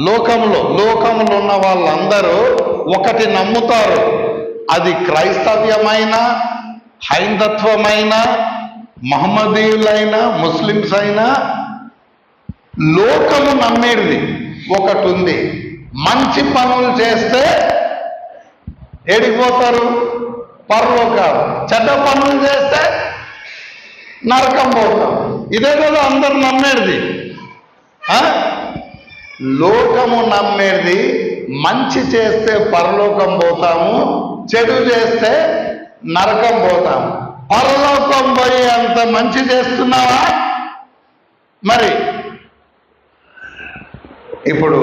లోకములో ఉన్న వాళ్ళందరూ ఒకటి నమ్ముతారు. అది క్రైస్తవ్యమైన, హైందత్వమైన, మహమ్మదీయులైన, ముస్లిమ్స్ అయినా లోకము నమ్మేది ఒకటి ఉంది. మంచి పనులు చేస్తే ఏడిపోతారు? పరలోకాలు. చెడ్డ పనులు చేస్తే నరకం పోతాం. ఇదే కదా అందరు నమ్మేది. లోకము నమ్మేది మంచి చేస్తే పరలోకం పోతాము, చెడు చేస్తే నరకం పోతాము. పరలోకం పోయి అంత మంచి చేస్తున్నావా? మరి ఇప్పుడు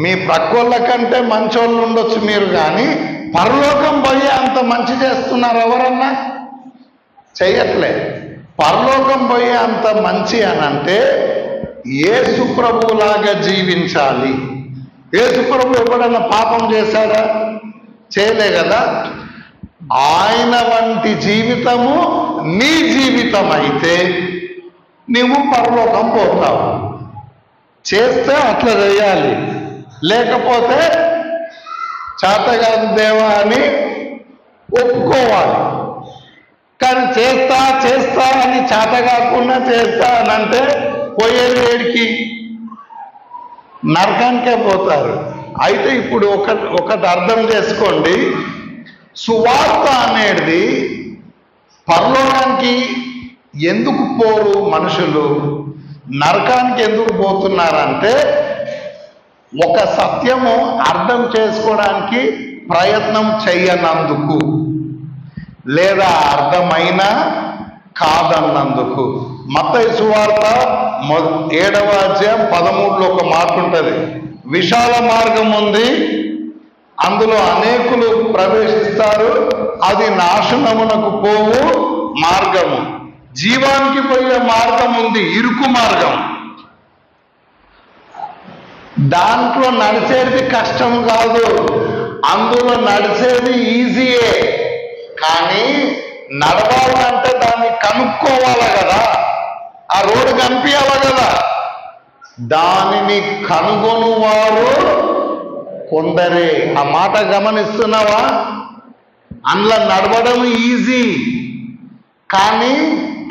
మీ ప్రక్కోళ్ళ కంటే మంచోళ్ళు ఉండొచ్చు మీరు, కానీ పరలోకం పోయి అంత మంచి చేస్తున్నారు ఎవరన్నా? చెయ్యట్లే. పరలోకం పోయి అంత మంచి అనంటే యేసు ప్రభువులాగా జీవించాలి. యేసు ప్రభు ఎప్పుడన్నా పాపం చేశాడా? చేయలే కదా. ఆయన వంటి జీవితము నీ జీవితం అయితే నువ్వు పరలోకం పోతావు. చేస్తే అట్లా చేయాలి, లేకపోతే చేతగాదు దేవా అని ఒప్పుకోవాలి. కానీ చేస్తా అని చేత కాకుండా చేస్తా అని అంటే పోయేది ఏడికి? నరకానికే పోతారు. అయితే ఇప్పుడు ఒకటి అర్థం చేసుకోండి. సువార్త అనేది పరలోకానికి ఎందుకు పోరు మనుషులు, నరకానికి ఎందుకు పోతున్నారంటే ఒక సత్యము అర్థం చేసుకోవడానికి ప్రయత్నం చెయ్యనందుకు, లేదా అర్థమైనా కాదన్నందుకు. మత్తయి సువార్త 7వ అధ్యాయం 13లో ఒక మాట ఉంటుంది. విశాల మార్గం ఉంది, అందులో అనేకులు ప్రవేశిస్తారు, అది నాశనమునకు పోవు మార్గము. జీవానికి పోయే మార్గం ఉంది, ఇరుకు మార్గం. దాంట్లో నడిచేది కష్టం కాదు, అందులో నడిచేది ఈజీయే. కానీ నడవాలంటే దాన్ని కనుక్కోవాలి కదా, ఆ రోడ్డు కనిపించాలి కదా. దానిని కనుగొనువారు కొందరే. ఆ మాట గమనిస్తున్నావా? అందులో నడవడం ఈజీ, కానీ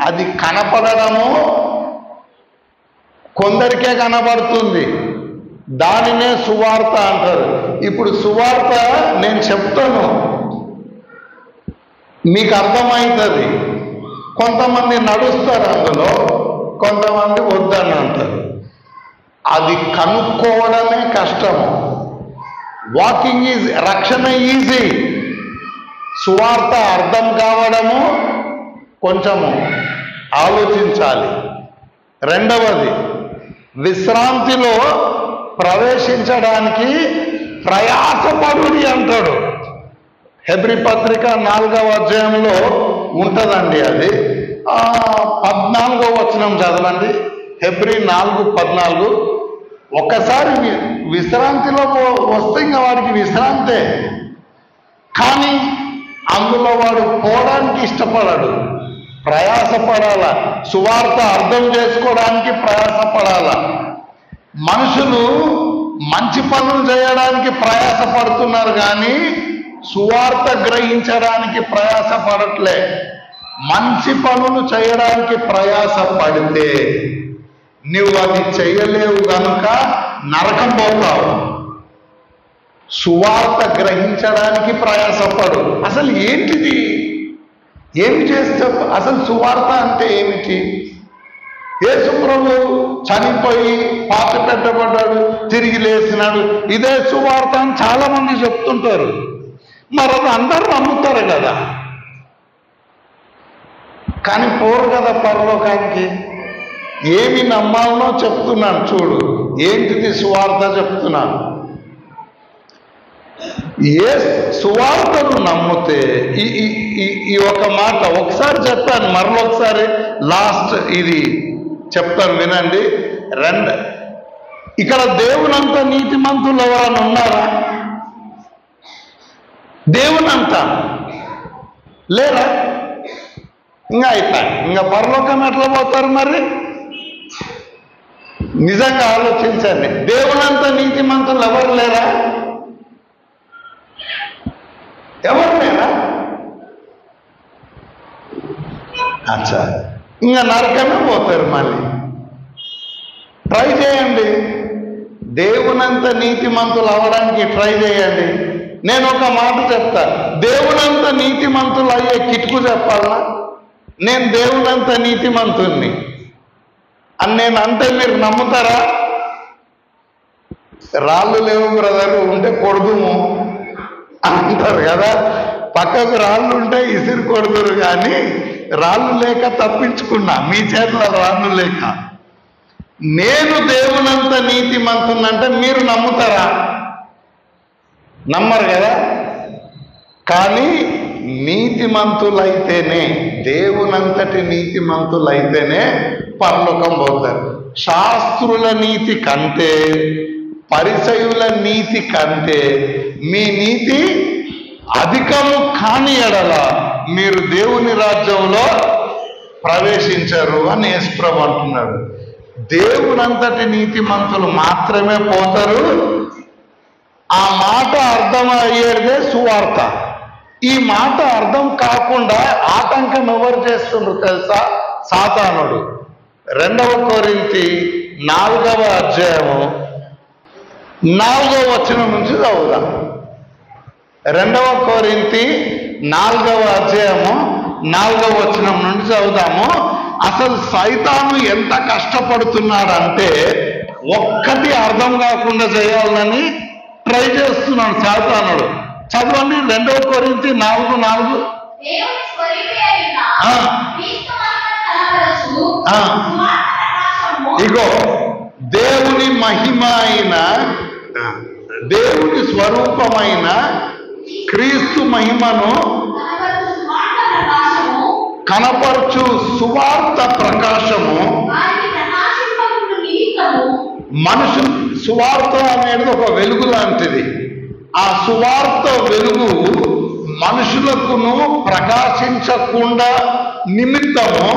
అది కనపడము కొందరికే కనబడుతుంది. దానినే సువార్త అంటారు. ఇప్పుడు సువార్త నేను చెప్తాను, మీకు అర్థమవుతుంది. కొంతమంది నడుస్తారు అందులో, కొంతమంది వద్దని అంటారు. అది కనుక్కోవడమే కష్టము. వాకింగ్ ఈజ్, రక్షణ ఈజీ. సువార్త అర్థం కావడము కొంచెము ఆలోచించాలి. రెండవది, విశ్రాంతిలో ప్రవేశించడానికి ప్రయాసపడుడి అంటాడు. హెబ్రీ పత్రిక 4వ అధ్యాయంలో ఉంటుందండి. అది 14వ వచనం చదవండి. హెబ్రీ 4:14. ఒక్కసారి విశ్రాంతిలో వస్తే ఇంకా వాడికి విశ్రాంతే, కానీ అందులో వాడు పోవడానికి ఇష్టపడాడు, ప్రయాసపడాల. సువార్త అర్థం చేసుకోవడానికి ప్రయాసపడాల. మనుషులు మంచి పనులు చేయడానికి ప్రయాసపడుతున్నారు, కానీ సువార్త గ్రహించడానికి ప్రయాసపడట్లే. మంచి పనులు చేయడానికి ప్రయాసపడితే నువ్వు అది చేయలేవు కనుక నరకం పోతావు. సువార్త గ్రహించడానికి ప్రయాసపడు. అసలు ఏంటిది? ఏమి చేస్తే అసలు సువార్త అంటే ఏమిటి? యేసు ప్రభు చనిపోయి పాత పెట్టబడ్డాడు, తిరిగి లేచినాడు, ఇదే సువార్త అని చాలా మంది చెప్తుంటారు. మరి అది అందరూ నమ్ముతారు కదా, కానీ పోరు కదా పరలోకానికి. ఏమి నమ్మాలనో చెప్తున్నాను చూడు. ఏంటిది సువార్త చెప్తున్నాను. ఏ సువార్తను నమ్మితే ఈ ఒక మాట ఒకసారి చెప్పాను, మరొకసారి లాస్ట్ ఇది చెప్తాను వినండి. ఇక్కడ దేవునంత నీతిమంతులు ఎవరైనా ఉన్నారా? దేవునంతా లేరా? ఇంకా అయిపోయి ఇంకా పరలోకం ఎట్లా పోతారు మరి? నిజంగా ఆలోచించండి. దేవునంత నీతిమంతులు అచ్చా, ఇంకా నరకమే పోతారు. మళ్ళీ ట్రై చేయండి, దేవునంత నీతిమంతులు అవ్వడానికి ట్రై చేయండి. నేను ఒక మాట చెప్తా, దేవునంత నీతిమంతులు అయ్యే కిటుకు చెప్పాలా? నేను దేవునంత నీతిమంతుణ్ణి అని నేను అంటే మీరు నమ్ముతారా? రాళ్ళు లేవు బ్రదర్, ఉంటే కొడుదుము అంటారు కదా. పక్కకు రాళ్ళు ఉంటే ఇసిరి కొడుదురు, కానీ రాళ్ళు లేక తప్పించుకున్నా, మీ చేతిలో రాళ్ళు లేక. నేను దేవునంత నీతిమంతున్నంటే మీరు నమ్ముతారా? నమ్మరు కదా. కానీ నీతిమంతులైతేనే, దేవునంతటి నీతిమంతులైతేనే పరలోకం పోతారు. శాస్త్రుల నీతి కంటే, పరిసయుల నీతి కంటే మీ నీతి అధికము కాని ఎడల మీరు దేవుని రాజ్యంలో ప్రవేశించరు అని యేసుప్రభు అంటున్నాడు. దేవునంతటి నీతిమంతులు మాత్రమే పోతారు. ఆ మాట అర్థం అయ్యేదే సువార్త. ఈ మాట అర్థం కాకుండా ఆటంకం ఎవరు చేస్తుండ్రు తెలుసా? సాతానుడు. 2 కొరింథీ 4వ అధ్యాయము 4వ వచనం నుంచి చదువుదాం. 2 కొరింథీ 4వ అధ్యాయము 4వ వచనం నుండి చదువుదాము. అసలు సైతాను ఎంత కష్టపడుతున్నాడంటే ఒక్కటి అర్థం కాకుండా చేయాలని ట్రై చేస్తున్నాడు సాతానుడు. చదవండి 2 కొరింథీ 4:4. ఇగో దేవుని మహిమ అయిన, దేవుని స్వరూపమైన క్రీస్తు మహిమను కనపరచు సువార్త ప్రకాశము. మనుషు సువార్త అనేది ఒక వెలుగు లాంటిది. ఆ సువార్త వెలుగు మనుషులకును ప్రకాశించకుండా నిమిత్తము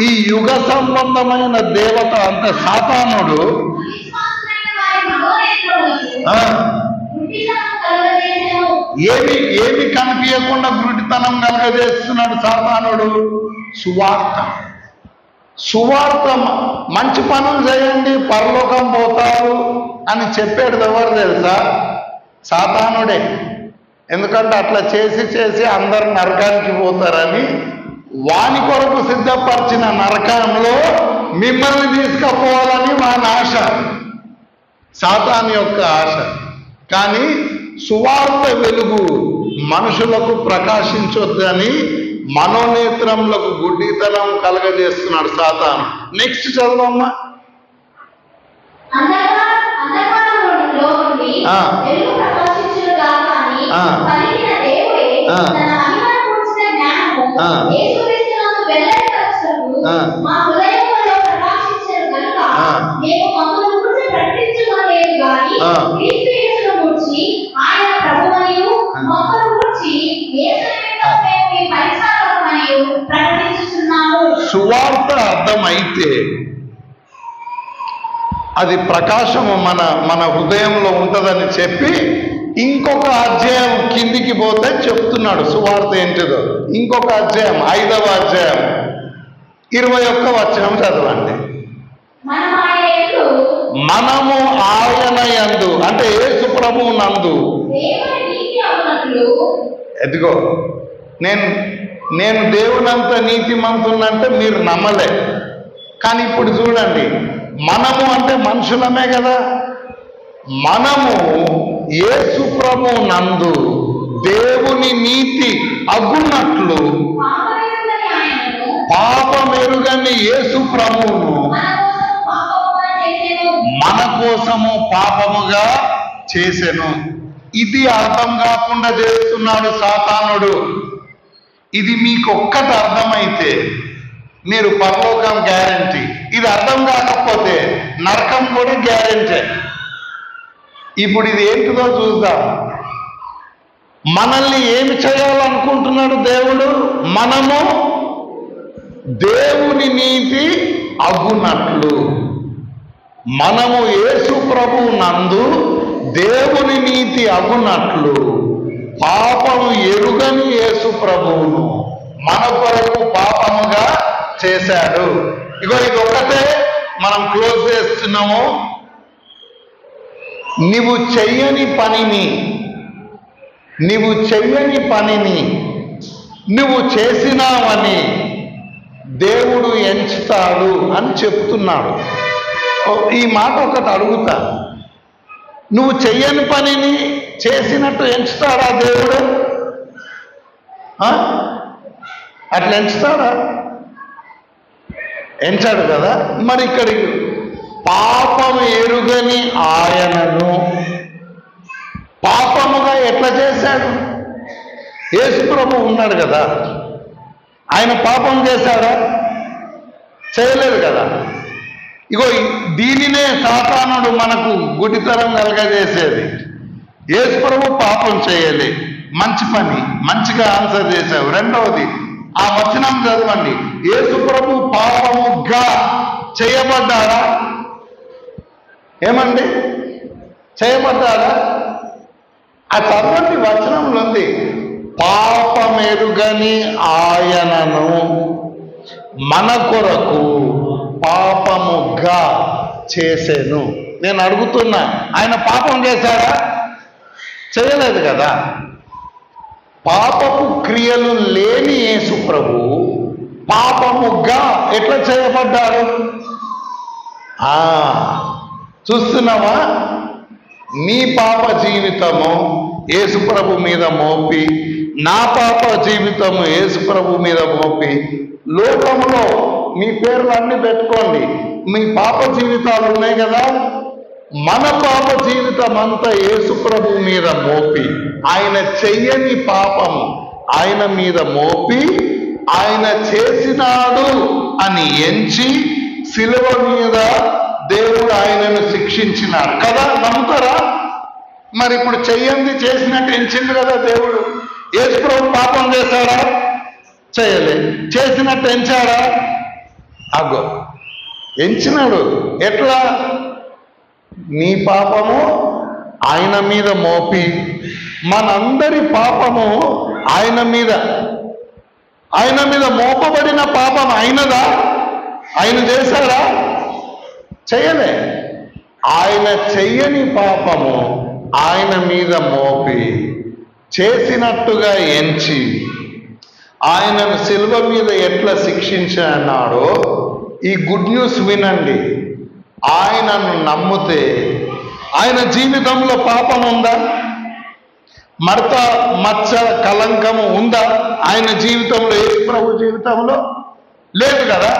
ఈ యుగ సంబంధమైన దేవత అంటే సాతానుడు ఏమి కనిపించకుండా గురుడితనం కలగజేస్తున్నాడు సాతానుడు. సువార్త మంచి పనులు చేయండి పరలోకం పోతారు అని చెప్పేది ఎవరు తెలుసా? సాతానుడే. ఎందుకంటే అట్లా చేసి అందరు నరకానికి పోతారని వాని కొరకు సిద్ధపరిచిన నరకంలో మిమ్మల్ని తీసుకుపోవాలని వాని ఆశ, సాతాను యొక్క ఆశ. కానీ సువార్త వెలుగు మనుషులకు ప్రకాశించొద్దని మనోనేత్రములకు గుడ్డితనం కలగజేస్తున్నాడు సాతాను. నెక్స్ట్ చదవమ్మా. సువార్త అర్థమైతే అది ప్రకాశము మన హృదయంలో ఉంటుందని చెప్పి ఇంకొక అధ్యాయం కిందికి పోతే చెప్తున్నాడు సువార్త ఏంటిదో. ఇంకొక అధ్యాయం 5వ అధ్యాయం 21వ వచనం చదవండి. మనము ఆయన యందు అంటే యేసు ప్రభువు నందు. ఎదిగో నేను దేవునంత నీతిమంతున్నంటే మీరు నమ్మలే. కానీ ఇప్పుడు చూడండి, మనము అంటే మనుషులమే కదా. మనము యేసు ప్రభువు నందు దేవుని నీతి అగున్నట్లు పాపమెరుగని యేసు ప్రభువును మన కోసము పాపముగా చేసెను. ఇది అర్థం కాకుండా చేస్తున్నాడు సాతానుడు. ఇది మీకు ఒక్కటి అర్థమైతే మీరు పరలోకం గ్యారంటీ. ఇది అర్థం కాకపోతే నరకం కూడా గ్యారంటీ. ఇప్పుడు ఇది ఏంటిదో చూద్దాం. మనల్ని ఏమి చేయాలనుకుంటున్నాడు దేవుడు? మనము దేవుని నీతి అగునట్లు, మనము యేసు ప్రభువు నందు దేవుని నీతి అగునట్లు పాపము ఎరుగని యేసు ప్రభువును మన కొరకు పాపముగా చేశాడు. ఇగో ఇది ఒక్కటే మనం క్లోజ్ చేస్తున్నాము. నీవు చెయ్యని పనిని నువ్వు చేసినావని దేవుడు ఎంచుతాడు అని చెప్తున్నాడు. ఈ మాట ఒకటి అడుగుతా, నువ్వు చెయ్యని పనిని చేసినట్టు ఎంచుతాడా దేవుడు? అట్లా ఎంచుతాడా? ఎంచాడు కదా. మరి ఇక్కడికి పాపం ఎరుగని ఆయనను పాపముగా ఎట్లా చేశాడు? యేసు ప్రభు ఉన్నాడు కదా, ఆయన పాపం చేశాడా? చేయలేదు కదా. ఇగో దీనినే సాతానుడు మనకు గుడితరం కలగజేసేది. యేసు ప్రభు పాపం చేయలే, మంచి పని, మంచిగా ఆన్సర్ చేశావు. రెండవది ఆ వచనం చదవండి. యేసు ప్రభు పాపముగా చేయబడ్డాడా? ఏమండి, చేయబడ్డాడా? ఆ చదవండి, వచనంలో ఉంది, పాపమెరుగని ఆయనను మన కొరకు పాపముగా చేసేను. నేను అడుగుతున్నా, ఆయన పాపం చేశాడా? చేయలేదు కదా. పాపపు క్రియలు లేని యేసు ప్రభు పాపముగా ఎట్లా చేయబడ్డారు? చూస్తున్నావా? నీ పాప జీవితము యేసు ప్రభు మీద మోపి, నా పాప జీవితము యేసు ప్రభు మీద మోపి, లోకంలో మీ పేర్లు అన్ని పెట్టుకోండి, మీ పాప జీవితాలు ఉన్నాయి కదా, మన పాప జీవితం అంతా యేసు ప్రభు మీద మోపి, ఆయన చెయ్యని పాపము ఆయన మీద మోపి, ఆయన చేసినాడు అని ఎంచి శిలువ మీద దేవుడు ఆయనను శిక్షించినాడు కదా. నమ్ముతారా? మరి ఇప్పుడు చెయ్యంది చేసినట్టు ఎంచింది కదా దేవుడు. యేసు ప్రభు పాపం చేశాడా? చేయలే. చేసినట్టు ఎంచాడా? అగో ఎంచినాడు. ఎట్లా? నీ పాపము ఆయన మీద మోపి, మనందరి పాపము ఆయన మీద మోపబడిన పాపం అయినదా? ఆయన చేశాడా? చేయలే. ఆయన చెయ్యని పాపము ఆయన మీద మోపి, చేసినట్టుగా ఎంచి, ఆయనను శిలువ మీద ఎట్లా శిక్షించాడో ఈ గుడ్ న్యూస్ వినండి. ఆయనను నమ్మితే ఆయన జీవితంలో పాపం ఉందా? మడత మచ్చ కలంకము ఉందా ఆయన జీవితంలో? యేసు ప్రభు జీవితంలో లేదు కదా.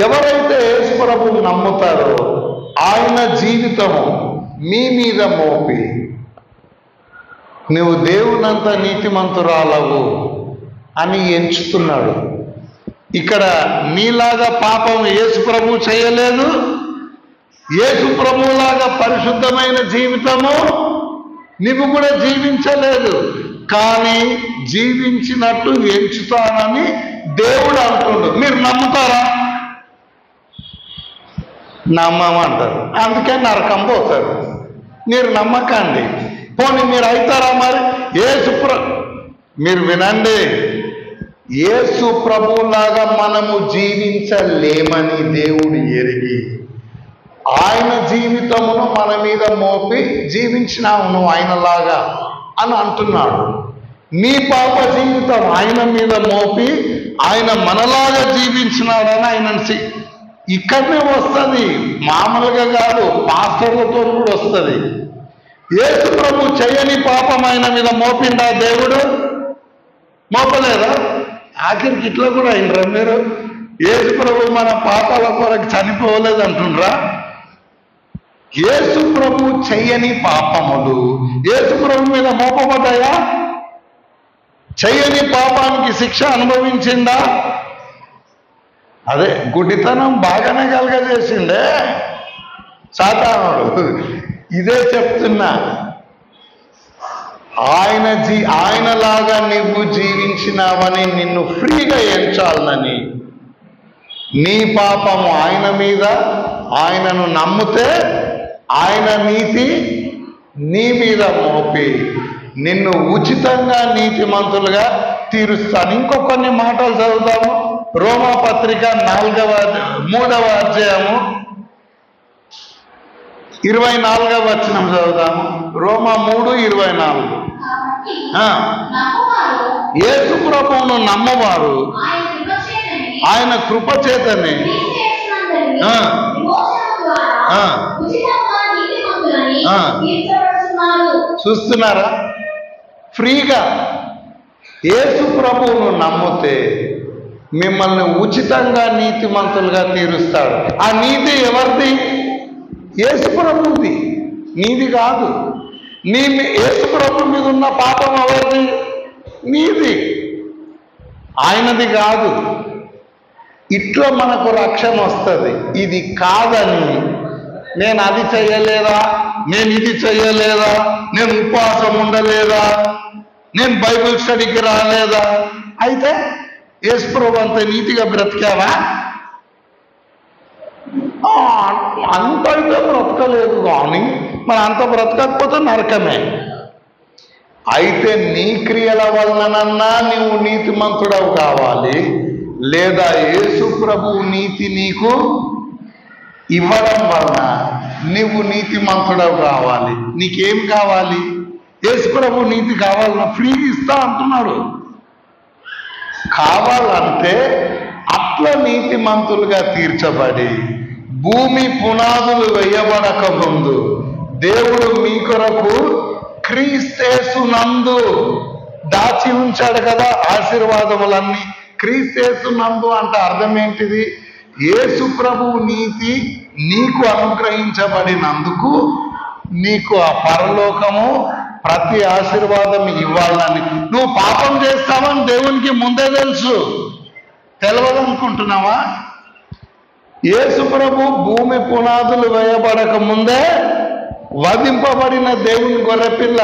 ఎవరైతే యేసు ప్రభువుని నమ్ముతారో ఆయన జీవితము మీ మీద మోపి, నువ్వు దేవునంత నీతిమంతురాలవు అని ఎంచుతున్నాడు. ఇక్కడ నీలాగా పాపం యేసు ప్రభు చేయలేదు, యేసు ప్రభులాగా పరిశుద్ధమైన జీవితము నువ్వు కూడా జీవించలేదు. కానీ జీవించినట్టు ఎంచుతానని దేవుడు అంటుండు. మీరు నమ్ముతారా? నమ్మమంటారు, అందుకే నరకం పోతారు. మీరు నమ్మకండి. పోనీ మీరు అవుతారా? మరి మీరు వినండి, యేసు ప్రభులాగా మనము జీవించలేమని దేవుడు ఎరిగి ఆయన జీవితమును మన మీద మోపి జీవించినావు నువ్వు ఆయనలాగా అని అంటున్నాడు. నీ పాప జీవితం ఆయన మీద మోపి ఆయన మనలాగా జీవించినాడని ఆయన ఇక్కడనే వస్తుంది, మామూలుగా కాదు, పాస్టర్లతో కూడా వస్తుంది. యేసు ప్రభు చేయని పాపం ఆయన మీద మోపిండా దేవుడు? మోపలేదా? ఆఖరికి ఇట్లా కూడా అయినరా మీరు? యేసు ప్రభు మన పాపాల కొరకు చనిపోలేదు అంటుండ్రా? యేసు ప్రభు చెయ్యని పాపములు యేసు ప్రభు మీద మోపబడ్డాయా? చెయ్యని పాపానికి శిక్ష అనుభవించిందా? అదే గుడితనం బాగానే కలగజేసిండే సాతానుడు. ఇదే చెప్తున్నా, ఆయనలాగా నువ్వు జీవించినావని నిన్ను ఫ్రీగా ఎంచాలని, నీ పాపము ఆయన మీద, ఆయనను నమ్మితే ఆయన నీతి నీ మీద మోపి నిన్ను ఉచితంగా నీతిమంతులుగా తీరుస్తాను. ఇంకొన్ని మాటలు చదువుతాము. రోమాపత్రిక 3వ అధ్యాయము 24వ వచనం చదువుతాము. రోమా 3:24. యేసు ప్రభువును నమ్మవారు ఆయన కృపచేతనే చూస్తున్నారా? ఫ్రీగా యేసు ప్రభువును నమ్మితే మిమ్మల్ని ఉచితంగా నీతిమంతులుగా తీరుస్తాడు. ఆ నీతి ఎవరిది? యేసు ప్రభువుది, నీది కాదు. యేసు ప్రభు మీద ఉన్న పాపం ఎవరిది? నీది, ఆయనది కాదు. ఇట్లా మనకు రక్షణ వస్తుంది. ఇది కాదని నేను అది చెయ్యలేదా, నేను ఇది చెయ్యలేదా, నేను ఉపవాసం ఉండలేదా, నేను బైబిల్ స్టడీకి రాలేదా, అయితే యేసు ప్రభు అంత నీతిగా బ్రతికావా? అంత అయితే బ్రతకలేదు, కానీ మరి అంత బ్రతకకపోతే నరకమే. అయితే నీ క్రియల వలనన్నా నువ్వు నీతిమంతుడవు కావాలి, లేదా యేసు ప్రభు నీతి నీకు ఇవ్వడం వలన నువ్వు నీతిమంతుడవు కావాలి. నీకేం కావాలి? యేసు ప్రభు నీతి కావాలన్నా ఫ్రీగా ఇస్తా అంటున్నాడు. కావాలంటే అట్లా నీతిమంతులుగా తీర్చబడి భూమి పునాదులు వేయబడక ముందు దేవుడు మీ కొరకు క్రీస్తేసునందు దాచి ఉంచాడు కదా ఆశీర్వాదములన్నీ. క్రీస్తేసునందు అంటే అర్థం ఏంటిది? యేసు ప్రభువు నీతి నీకు అనుగ్రహించబడినందుకు నీకు ఆ పరలోకము ప్రతి ఆశీర్వాదం ఇవ్వాలని. నువ్వు పాపం చేస్తావని దేవునికి ముందే తెలుసు, తెలియదనుకుంటున్నావా? యేసు ప్రభు భూమి పునాదులు వేయబడక ముందే వధింపబడిన దేవుని గొర్రెపిల్ల.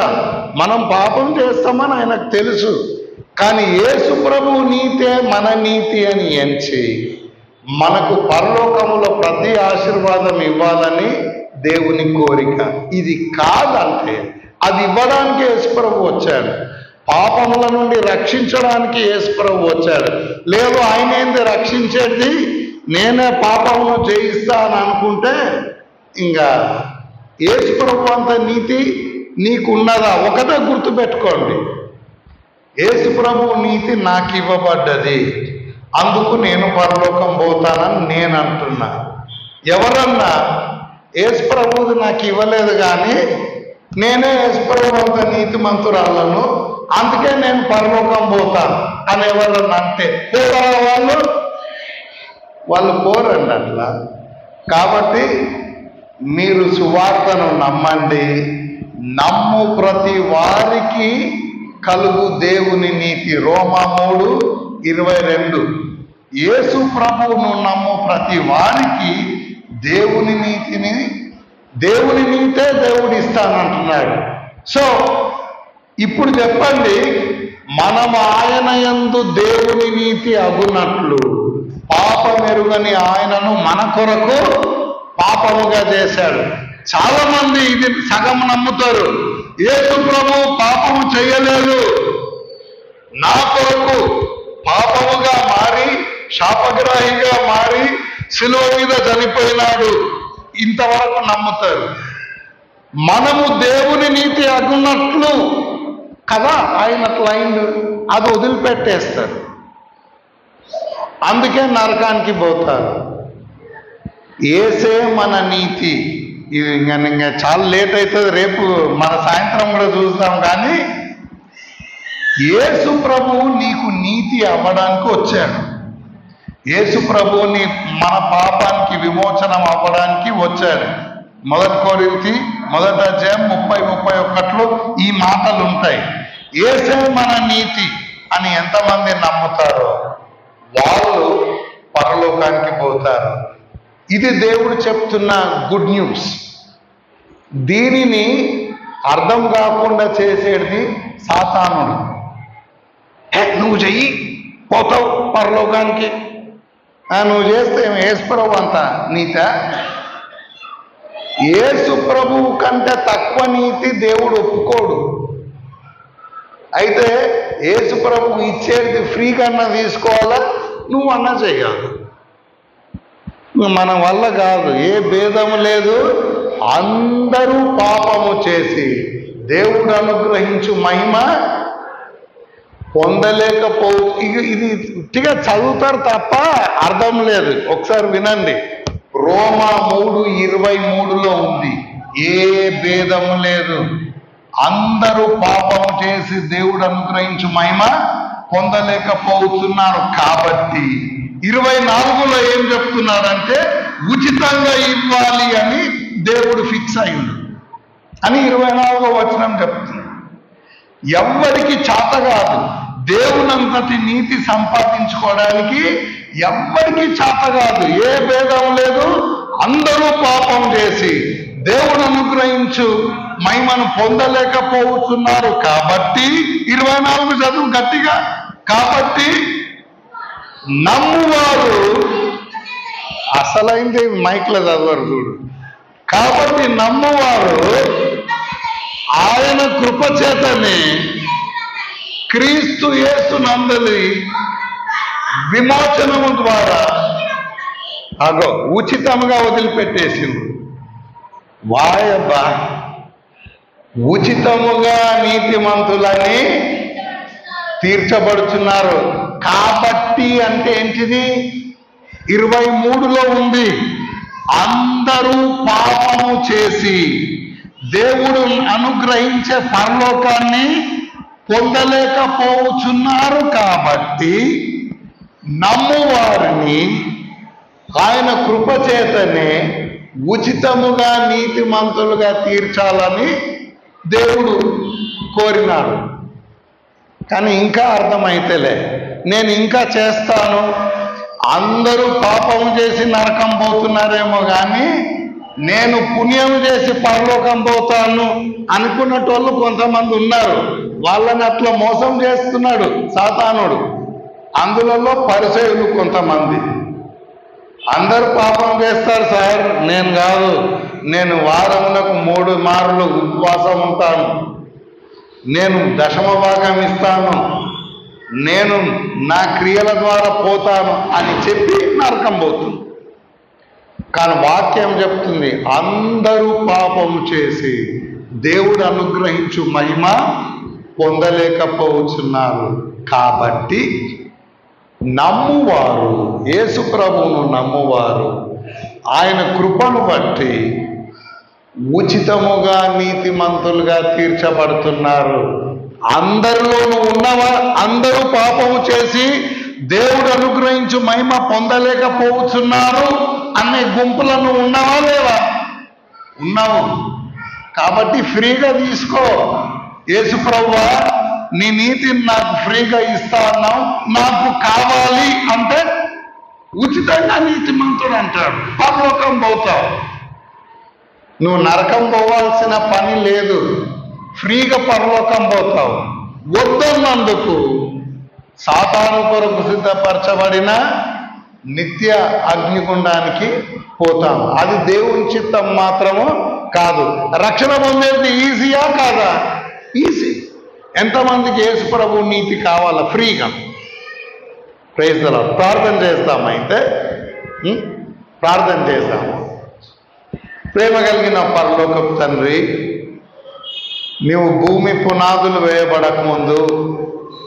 మనం పాపం చేస్తామని ఆయనకు తెలుసు, కానీ యేసు ప్రభు నీతే మన నీతి అని ఎంచి మనకు పరలోకములో ప్రతి ఆశీర్వాదం ఇవ్వాలని దేవుని కోరిక. ఇది కాదంటే అది ఇవ్వడానికి యేసు ప్రభు వచ్చాడు, పాపముల నుండి రక్షించడానికి యేసు ప్రభు వచ్చాడు. లేదు ఆయన ఏంది రక్షించేది, నేనే పాపమును జయిస్తా అని అనుకుంటే ఇంకా యేసు ప్రభు అంత నీతి నీకున్నదా? ఒకటే గుర్తుపెట్టుకోండి, యేసు ప్రభు నీతి నాకు ఇవ్వబడ్డది, అందుకు నేను పరలోకం పోతానని నేను అంటున్నా. ఎవరన్నా యేసు ప్రభుది నాకు ఇవ్వలేదు కానీ నేనే యేసు ప్రభు అంత నీతిమంతురాలను, అందుకే నేను పరలోకం పోతాను అని ఎవరన్నా అంటే పోరా? వాళ్ళు పోరండి అట్లా. కాబట్టి మీరు సువార్తను నమ్మండి, నమ్ము ప్రతి వారికి కలుగు దేవుని నీతి. రోమా 3:22. యేసు ప్రభువును నమ్ము ప్రతి వారికి దేవుని నీతిని, దేవుని నీతే దేవుడు ఇస్తానంటున్నాడు. సో ఇప్పుడు చెప్పండి, మనం ఆయన యందు దేవుని నీతి అగునట్లు పాపమెరుగని ఆయనను మన కొరకు పాపముగా చేశాడు. చాలా మంది ఇది సగం నమ్ముతారు. యేసు ప్రభు పాపము చేయలేదు, నా కొరకు పాపముగా మారి శాపగ్రాహిగా మారి శిలువ మీద చనిపోయినాడు, ఇంతవరకు నమ్ముతారు. మనము దేవుని నీతి అగున్నట్లు కదా ఆయన క్లైంట్, అది వదిలిపెట్టేస్తారు, అందుకే నరకానికి పోతారు. ఏసే మన నీతి. ఇది ఇంకా చాలా లేట్ అవుతుంది, రేపు మన సాయంత్రం కూడా చూస్తాం. కానీ యేసు ప్రభువు నీకు నీతి అవ్వడానికి వచ్చాడు. యేసు ప్రభువుని మన పాపానికి విమోచనం అవ్వడానికి వచ్చాడు. 1 కొరింథీ 1వ అధ్యాయం 30-31లో ఈ మాటలు ఉంటాయి. యేసే మన నీతి అని ఎంతమంది నమ్ముతారో వాళ్ళు పరలోకానికి పోతారు. ఇది దేవుడు చెప్తున్న గుడ్ న్యూస్. దీనిని అర్థం కాకుండా చేసేది సాతానుడు. నువ్వు చెయ్యి పోతావు పరలోకానికి, నువ్వు చేస్తే యేసు ప్రభు అంత నీత? యేసు ప్రభువు కంటే తక్కువ నీతి దేవుడు ఒప్పుకోడు. అయితే యేసు ప్రభు ఇచ్చేది ఫ్రీ కన్నా తీసుకోవాలా, నువ్వు అన్నా చేయాలి. మన వల్ల కాదు, ఏ భేదము లేదు. అందరూ పాపము చేసి దేవుడు అనుగ్రహించు మహిమ పొందలేకపోవు. ఇది ఉట్టిగా చదువుతారు తప్ప అర్థం లేదు. ఒకసారి వినండి. రోమా 3:23లో ఉంది, ఏ భేదము లేదు, అందరూ పాపము చేసి దేవుడు అనుగ్రహించు మహిమ పొందలేకపోతున్నారు. కాబట్టి 24లో ఏం చెప్తున్నారంటే ఉచితంగా ఇవ్వాలి అని దేవుడు ఫిక్స్ అయింది అని 24వ వచనం చెప్తుంది. ఎవ్వరికి చేత కాదు దేవునంతటి నీతి సంపాదించుకోవడానికి, ఎవ్వరికి చేత కాదు, ఏ భేదం లేదు. అందరూ పాపం చేసి దేవుడు అనుగ్రహించు మహిమను పొందలేకపోతున్నారు. కాబట్టి 24 చదువు గట్టిగా. కాబట్టి నమ్మువారు, అసలైంది మైక్లో చదవరు చూడు. కాబట్టి నమ్మువారు ఆయన కృపచేతనే క్రీస్తు యేసు నందలి విమోచనము ద్వారా ఉచితంగా వదిలిపెట్టేసింది. వాయబ్బా, ఉచితముగా నీతిమంతులని తీర్చబడుతున్నారు. కాబట్టి అంటే ఏంటిది? 23లో ఉంది, అందరూ పాపము చేసి దేవుడు అనుగ్రహించే పరలోకాన్ని పొందలేకపోతున్నారు. కాబట్టి నమ్మువారిని ఆయన కృపచేతనే ఉచితముగా నీతిమంతులుగా తీర్చాలని దేవుడు కోరినాడు. కానీ ఇంకా అర్థమైతేలే, నేను ఇంకా చేస్తాను, అందరూ పాపము చేసి నరకం పోతున్నారేమో కానీ నేను పుణ్యం చేసి పరలోకం పోతాను అనుకున్నటోళ్ళు కొంతమంది ఉన్నారు. వాళ్ళని అట్లా మోసం చేస్తున్నాడు సాతానుడు. అందులో పరిసయ్యులు కొంతమంది. అందరూ పాపం చేస్తారు సార్, నేను కాదు, నేను వారములకు 3 మార్లు ఉపవాసం ఉంటాను, నేను దశమ భాగం ఇస్తాను, నేను నా క్రియల ద్వారా పోతాను అని చెప్పి నరకం పోతుంది. కానీ వాక్యం చెప్తుంది, అందరూ పాపము చేసి దేవుడు అనుగ్రహించు మహిమ పొందలేకపోతున్నారు. కాబట్టి నమ్మువారు, యేసు ప్రభువును నమ్మువారు ఆయన కృపను బట్టి ఉచితముగా నీతిమంతులుగా తీర్చబడుతున్నారు. అందరిలోనూ ఉన్నవా? అందరూ పాపము చేసి దేవుడు అనుగ్రహించు మహిమ పొందలేకపోతున్నారు అనే గుంపులను ఉన్నావా లేవా? ఉన్నావు. కాబట్టి ఫ్రీగా తీసుకో. యేసు ప్రభువా, నీ నీతిని నాకు ఫ్రీగా ఇస్తా అన్నావు, నాకు కావాలి అంటే ఉచితంగా నీతిమంతుడు అంటాడు. పరలోకం పోతావు. నువ్వు నరకం పోవాల్సిన పని లేదు, ఫ్రీగా పరలోకం పోతావు. వద్దన్నందుకు సాతాను కొరకు సిద్ధపరచబడిన నిత్య అగ్నిగుండానికి పోతాం. అది దేవుని చిత్తం మాత్రము కాదు. రక్షణ పొందేది ఈజీయా కాదా? ఈజీ. ఎంతమందికి యేసు ప్రభు నీతి కావాలా? ఫ్రీగా. Praise the Lord. ప్రార్థన చేస్తాము. అయితే ప్రార్థన చేస్తాము. ప్రేమ కలిగిన పరలోకపు తండ్రి, నీవు భూమి పునాదులు వేయబడకముందు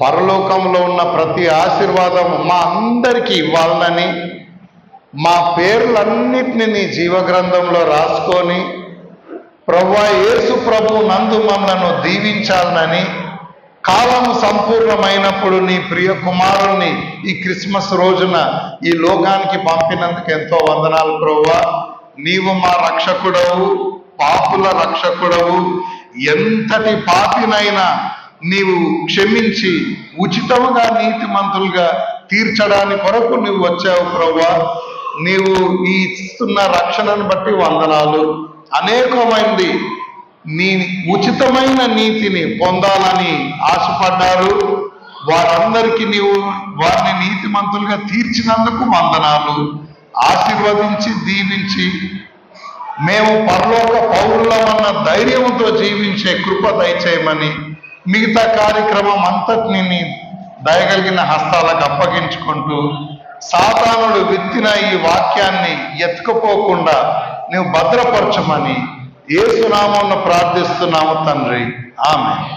పరలోకంలో ఉన్న ప్రతి ఆశీర్వాదం మా అందరికీ ఇవ్వాలని, మా పేర్లన్నిటిని నీ జీవగ్రంథంలో రాసుకొని ప్రభువా యేసు ప్రభు నందు మమ్మలను దీవించాలని, కాలము సంపూర్ణమైనప్పుడు నీ ప్రియ కుమారుణ్ణి ఈ క్రిస్మస్ రోజున ఈ లోకానికి పంపినందుకు ఎంతో వందనాలు ప్రభువా. నీవు మా రక్షకుడవు, పాపుల రక్షకుడవు. ఎంతటి పాపినైనా నీవు క్షమించి ఉచితముగా నీతిమంతులుగా తీర్చడానికి కొరకు నువ్వు వచ్చావు ప్రభువా. నీవు ఈ ఇస్తున్న రక్షణను బట్టి వందనాలు. అనేక మంది నీ ఉచితమైన నీతిని పొందాలని ఆశపడ్డారు. వారందరికీ నీవు వారిని నీతిమంతులుగా తీర్చినందుకు వందనాలు. ఆశీర్వదించి దీవించి మేము పరలోక పౌరులమన్న ధైర్యంతో జీవించే కృప దయచేయమని, మిగతా కార్యక్రమం అంతటిని నీ దయగలిగిన హస్తాలకు అప్పగించుకుంటూ, సాతానుడు విత్తిన ఈ వాక్యాన్ని ఎత్తుకుపోకుండా నువ్వు భద్రపరచమని యేసు నామమున ప్రార్థిస్తున్నాము తండ్రి. ఆమేన్.